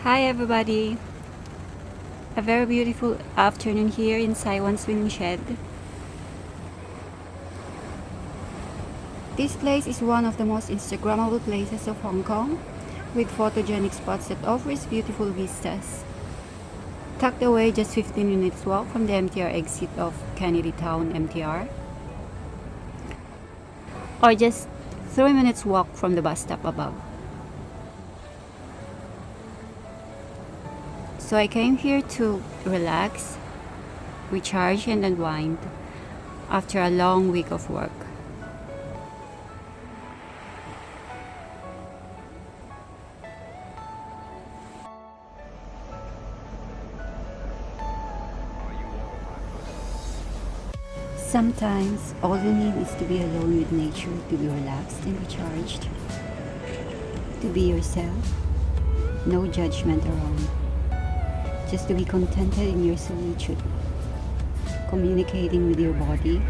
Hi everybody! A very beautiful afternoon here in Sai Wan Swimming Shed. This place is one of the most Instagrammable places of Hong Kong, with photogenic spots that offers beautiful vistas. Tucked away just 15 minutes walk from the MTR exit of Kennedy Town MTR, or just 3 minutes walk from the bus stop above. So I came here to relax, recharge and unwind after a long week of work. Sometimes all you need is to be alone with nature, to be relaxed and recharged, to be yourself, no judgment around, just to be contented in your solitude, communicating with your body,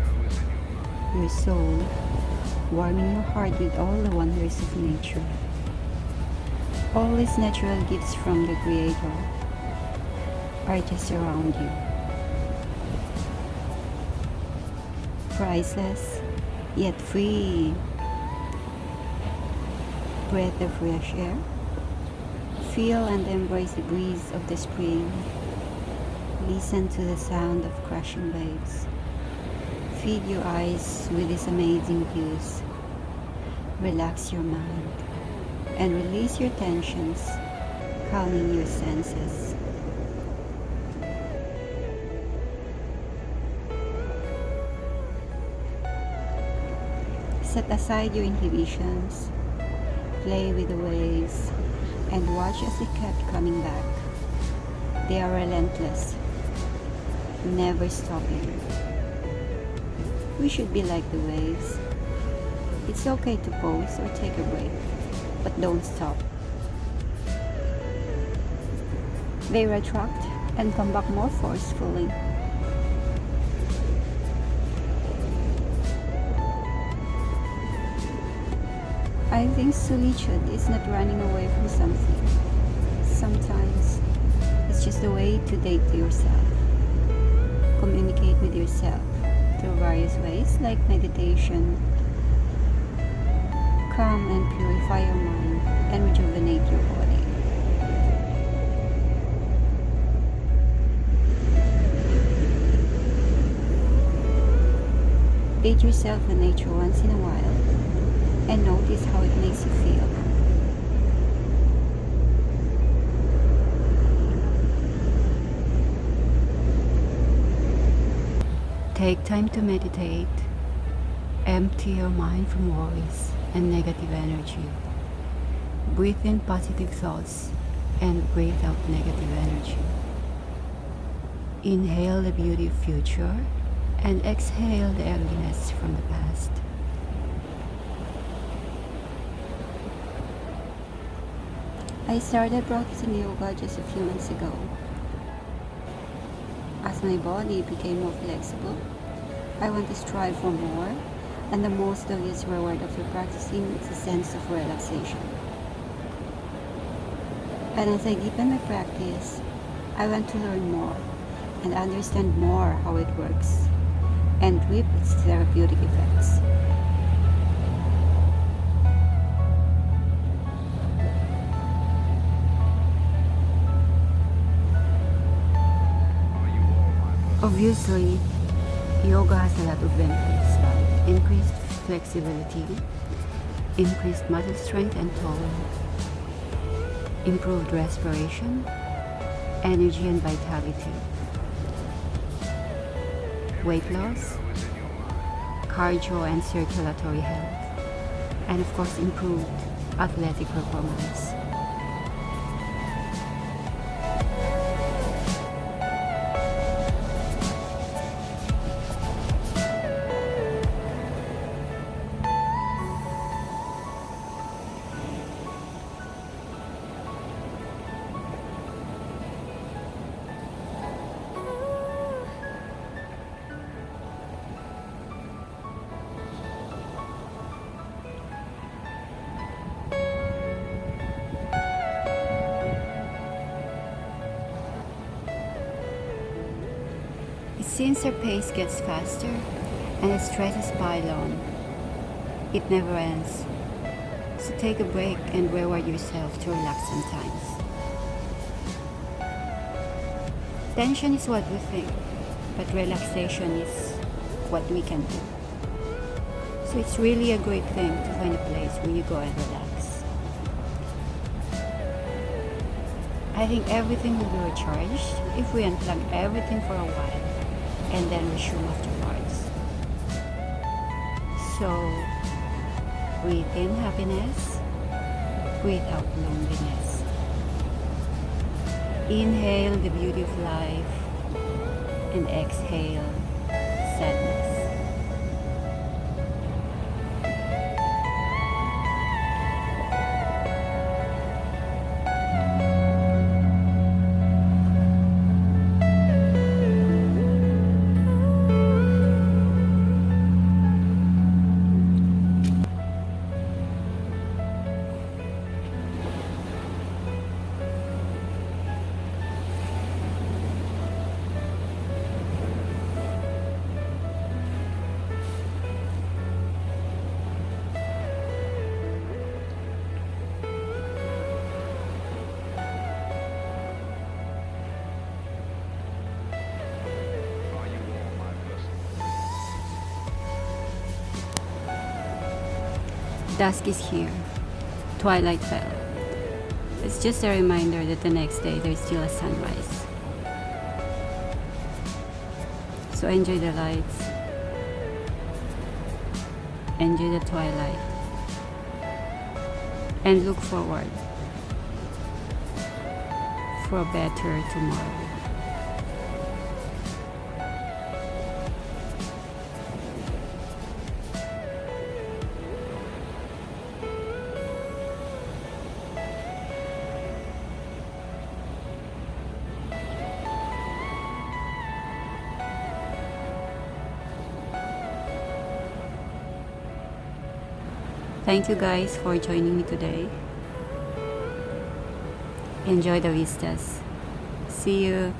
your soul, warming your heart with all the wonders of nature. All these natural gifts from the Creator are just around you. Priceless, yet free. Breath of fresh air. Feel and embrace the breeze of the spring. Listen to the sound of crashing waves. Feed your eyes with these amazing views. Relax your mind and release your tensions, calming your senses. Set aside your inhibitions, play with the waves, and watch as they kept coming back. They are relentless, never stopping. We should be like the waves. It's okay to pause or take a break, but don't stop. They retract and come back more forcefully. I think solitude is not running away from something. Sometimes it's just a way to date yourself, communicate with yourself through various ways like meditation, calm and purify your mind and rejuvenate your body. Date yourself in nature once in a while and notice how it makes you feel. Take time to meditate. Empty your mind from worries and negative energy. Breathe in positive thoughts and breathe out negative energy. Inhale the beauty of future and exhale the ugliness from the past. I started practicing yoga just a few months ago. As my body became more flexible, I want to strive for more, and the most obvious reward after practicing is a sense of relaxation. And as I deepen my practice, I want to learn more and understand more how it works and reap its therapeutic effects. Obviously, yoga has a lot of benefits like increased flexibility, increased muscle strength and tone, improved respiration, energy and vitality, weight loss, cardio and circulatory health, and of course improved athletic performance. since our pace gets faster and the stresses pile on, it never ends. So take a break and reward yourself to relax sometimes. Tension is what we think, but relaxation is what we can do. So it's really a great thing to find a place where you go and relax. I think everything will be recharged if we unplug everything for a while and then resume afterwards. So breathe in happiness, breathe out loneliness. Inhale the beauty of life and exhale sadness. Dusk is here. Twilight fell. It's just a reminder that the next day there's still a sunrise. So enjoy the lights. Enjoy the twilight. And look forward for a better tomorrow. Thank you guys for joining me today. Enjoy the vistas. See you